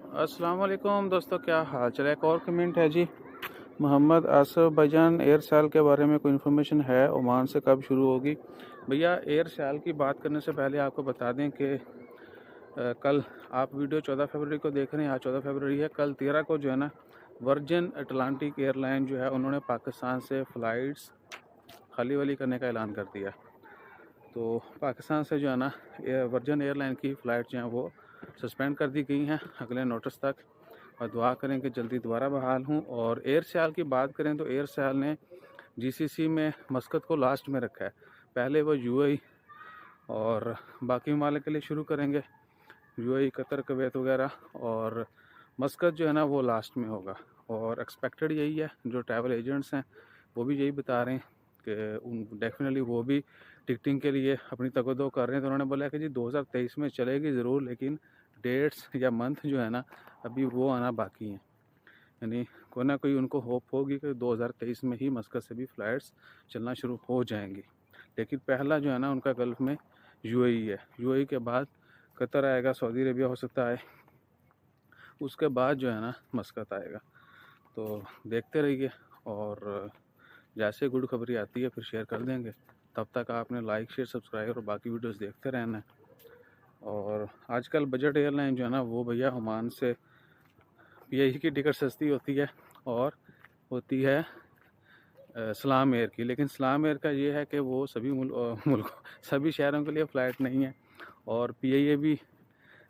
अस्सलाम वालेकुम दोस्तों, क्या हाल चल है। एक और कमेंट है जी, मोहम्मद आसफ भाईजान, एयर सेल के बारे में कोई इन्फॉर्मेशन है? ओमान से कब शुरू होगी? भैया, एयर सेल की बात करने से पहले आपको बता दें कि कल आप वीडियो 14 फरवरी को देख रहे हैं। आज 14 फरवरी है। कल 13 को जो है ना, वर्जिन अटलांटिक एयरलाइन जो है उन्होंने पाकिस्तान से फ़्लाइट्स खाली वाली करने का ऐलान कर दिया। तो पाकिस्तान से जो है ना वर्जिन एयरलाइन की फ़्लाइट जो हैं वो सस्पेंड कर दी गई हैं अगले नोटिस तक, और दुआ करें कि जल्दी दोबारा बहाल हूँ। और एयर सेल की बात करें तो एयर सेल ने जीसीसी में मस्कत को लास्ट में रखा है। पहले वो यूएई और बाकी ममालिक के लिए शुरू करेंगे, यूएई, कतर, कुवैत वगैरह, और मस्कत जो है ना वो लास्ट में होगा। और एक्सपेक्टेड यही है, जो ट्रैवल एजेंट्स हैं वो भी यही बता रहे हैं कि उन डेफिनेटली वो भी टिकटिंग के लिए अपनी तगदो कर रहे हैं। तो उन्होंने बोला कि जी 2023 में चलेगी ज़रूर, लेकिन डेट्स या मंथ जो है ना अभी वो आना बाकी हैं। यानी कोई ना कोई उनको होप होगी कि 2023 में ही मस्कत से भी फ़्लाइट्स चलना शुरू हो जाएंगी। लेकिन पहला जो है ना उनका गल्फ़ में यूएई है, यूएई के बाद कतर आएगा, सऊदी अरेबिया हो सकता है, उसके बाद जो है ना मस्कत आएगा। तो देखते रहिए, और जैसे गुड खबरी आती है फिर शेयर कर देंगे। तब तक आपने लाइक, शेयर, सब्सक्राइब और बाकी वीडियोस देखते रहना है। और आजकल बजट एयरलाइन जो है ना वो भैया ओमान से पीआई की टिकट सस्ती होती है, और होती है सलाम एयर की। लेकिन सलाम एयर का ये है कि वो सभी मुल्कों सभी शहरों के लिए फ़्लाइट नहीं है, और पीआईए भी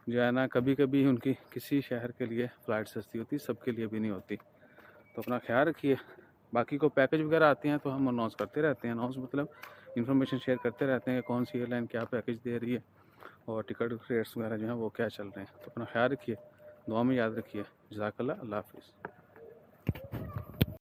जो है ना कभी कभी उनकी किसी शहर के लिए फ़्लाइट सस्ती होती, सबके लिए भी नहीं होती। तो अपना ख्याल रखिए। बाकी को पैकेज वगैरह आते हैं तो हम अनाउंस करते रहते हैं। अनाउंस मतलब इन्फॉर्मेशन शेयर करते रहते हैं कि कौन सी एयरलाइन क्या पैकेज दे रही है और टिकट रेट्स वगैरह जो हैं वो क्या चल रहे हैं। तो अपना ख्याल रखिए, दुआ में याद रखिए। जज़ाकल्लाह, अल्लाह हाफ़िज़।